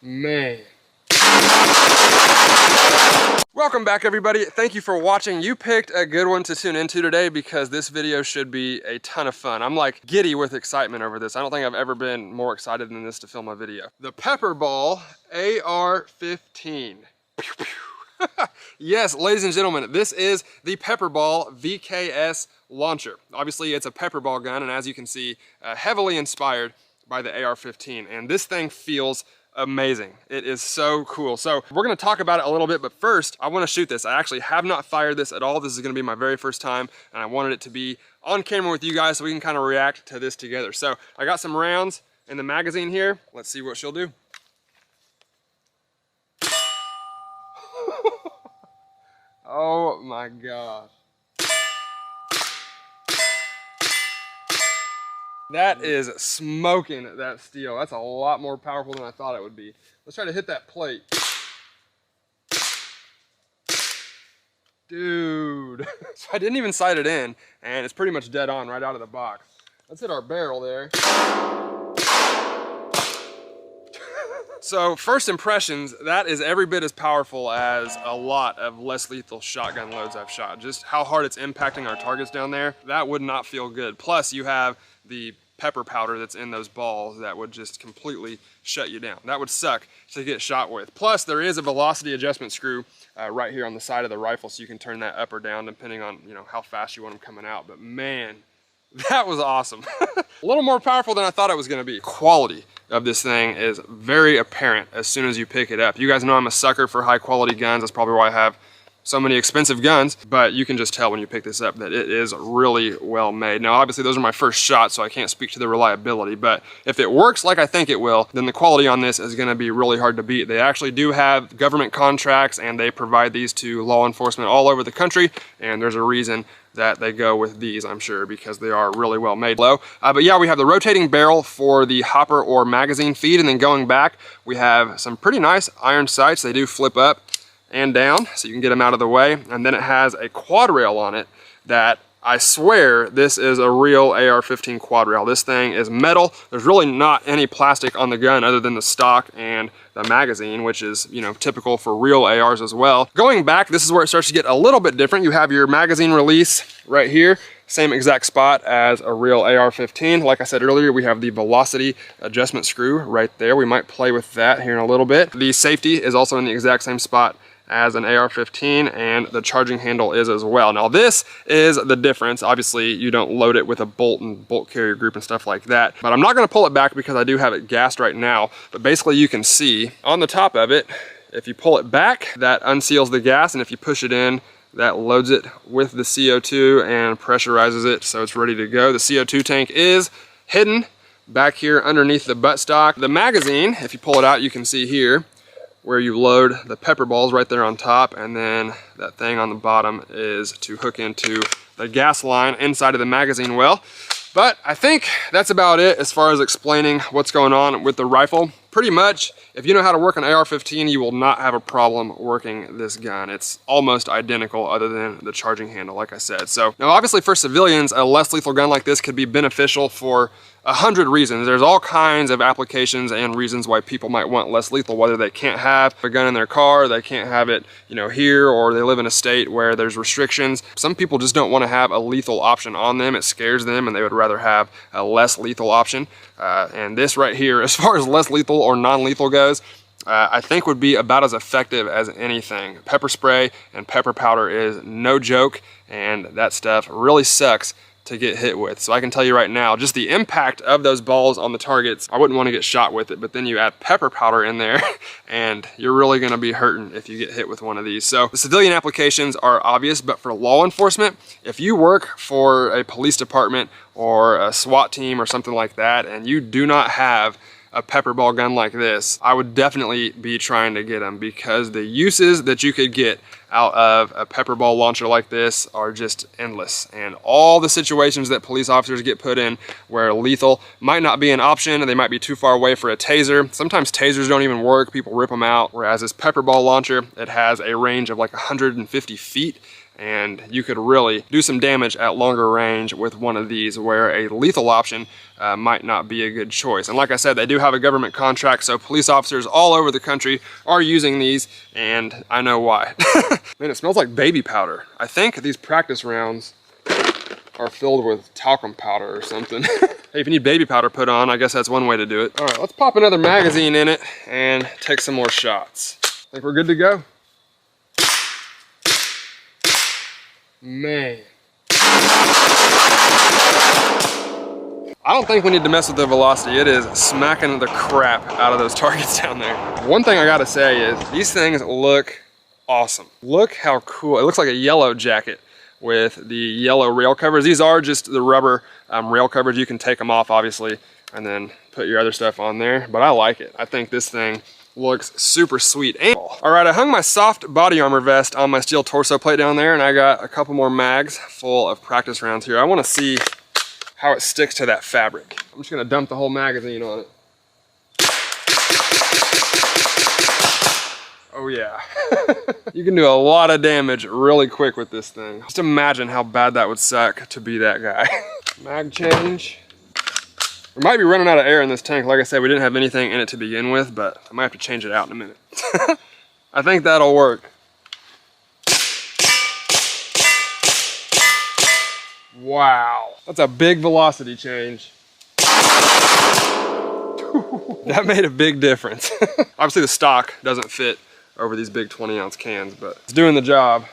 Man. Welcome back, everybody. Thank you for watching. You picked a good one to tune into today because this video should be a ton of fun. I'm like giddy with excitement over this. I don't think I've ever been more excited than this to film a video. The Pepperball AR-15. Yes, ladies and gentlemen, this is the Pepperball VKS Launcher. Obviously, it's a Pepperball gun, and as you can see, heavily inspired by the AR-15. And this thing feels amazing. It is so cool. So we're going to talk about it a little bit, but first I want to shoot this. I actually have not fired this at all. This is going to be my very first time, and I wanted it to be on camera with you guys so we can kind of react to this together. So I got some rounds in the magazine here. Let's see what she'll do. Oh my gosh. That is smoking that steel. That's a lot more powerful than I thought it would be. Let's try to hit that plate. Dude. So I didn't even sight it in, and it's pretty much dead on right out of the box. Let's hit our barrel there. So first impressions, that is every bit as powerful as a lot of less lethal shotgun loads I've shot. Just how hard it's impacting our targets down there, that would not feel good. Plus you have the pepper powder that's in those balls that would just completely shut you down. That would suck to get shot with. Plus there is a velocity adjustment screw right here on the side of the rifle, so you can turn that up or down depending on how fast you want them coming out. But man, that was awesome. A little more powerful than I thought it was going to be. Quality of this thing is very apparent as soon as you pick it up. You guys know I'm a sucker for high quality guns. That's probably why I have so many expensive guns, but you can just tell when you pick this up that it is really well made. Now obviously those are my first shots, so I can't speak to the reliability, but if it works like I think it will, then the quality on this is going to be really hard to beat. They actually do have government contracts, and they provide these to law enforcement all over the country, and there's a reason that they go with these, I'm sure, because they are really well made. But yeah, we have the rotating barrel for the hopper or magazine feed, and then going back, we have some pretty nice iron sights. They do flip up and down, so you can get them out of the way. And then it has a quad rail on it that I swear this is a real AR-15 quad rail. This thing is metal. There's really not any plastic on the gun other than the stock and the magazine, which is, typical for real ARs as well. Going back, this is where it starts to get a little bit different. You have your magazine release right here. Same exact spot as a real AR-15. Like I said earlier, we have the velocity adjustment screw right there. We might play with that here in a little bit. The safety is also in the exact same spot as an AR-15, and the charging handle is as well. Now this is the difference. Obviously you don't load it with a bolt and bolt carrier group and stuff like that, but I'm not going to pull it back because I do have it gassed right now. But basically you can see on the top of it, if you pull it back, that unseals the gas, and if you push it in, that loads it with the CO2 and pressurizes it so it's ready to go. The CO2 tank is hidden back here underneath the buttstock. The magazine, if you pull it out, you can see here where you load the pepper balls right there on top, and then that thing on the bottom is to hook into the gas line inside of the magazine well. But I think that's about it as far as explaining what's going on with the rifle. Pretty much, if you know how to work an AR-15, you will not have a problem working this gun. It's almost identical other than the charging handle, like I said. So now obviously for civilians, a less lethal gun like this could be beneficial for 100 reasons. There's all kinds of applications and reasons why people might want less lethal, whether they can't have a gun in their car, they can't have it, here, or they live in a state where there's restrictions. Some people just don't want to have a lethal option on them. It scares them, and they would rather have a less lethal option. And this right here, as far as less lethal or non-lethal goes, I think would be about as effective as anything. Pepper spray and pepper powder is no joke, and that stuff really sucks to get hit with. So I can tell you right now, just the impact of those balls on the targets, I wouldn't want to get shot with it, but then you add pepper powder in there and you're really going to be hurting if you get hit with one of these. So the civilian applications are obvious, but for law enforcement, if you work for a police department or a SWAT team or something like that, and you do not have a pepperball gun like this, I would definitely be trying to get them, because the uses that you could get out of a pepperball launcher like this are just endless. And all the situations that police officers get put in where lethal might not be an option, and they might be too far away for a taser. Sometimes tasers don't even work, people rip them out, whereas this pepperball launcher, it has a range of like 150 feet, and you could really do some damage at longer range with one of these, where a lethal option might not be a good choice. And like I said, they do have a government contract, so police officers all over the country are using these, and I know why. Man, it smells like baby powder. I think these practice rounds are filled with talcum powder or something. Hey, if you need baby powder put on, I guess that's one way to do it. All right, let's pop another magazine in it and take some more shots. Think we're good to go? Man. I don't think we need to mess with the velocity. It is smacking the crap out of those targets down there. One thing I gotta say is these things look awesome. Look how cool. It looks like a yellow jacket with the yellow rail covers. These are just the rubber rail covers. You can take them off, obviously, and then put your other stuff on there. But I like it. I think this thing looks super sweet. And, all right, I hung my soft body armor vest on my steel torso plate down there, and I got a couple more mags full of practice rounds here. I want to see how it sticks to that fabric. I'm just gonna dump the whole magazine on it. Oh yeah. You can do a lot of damage really quick with this thing. Just imagine how bad that would suck to be that guy. Mag change. We might be running out of air in this tank. Like I said, we didn't have anything in it to begin with, but I might have to change it out in a minute. I think that'll work. Wow, that's a big velocity change. That made a big difference. Obviously the stock doesn't fit over these big 20-ounce cans, but it's doing the job.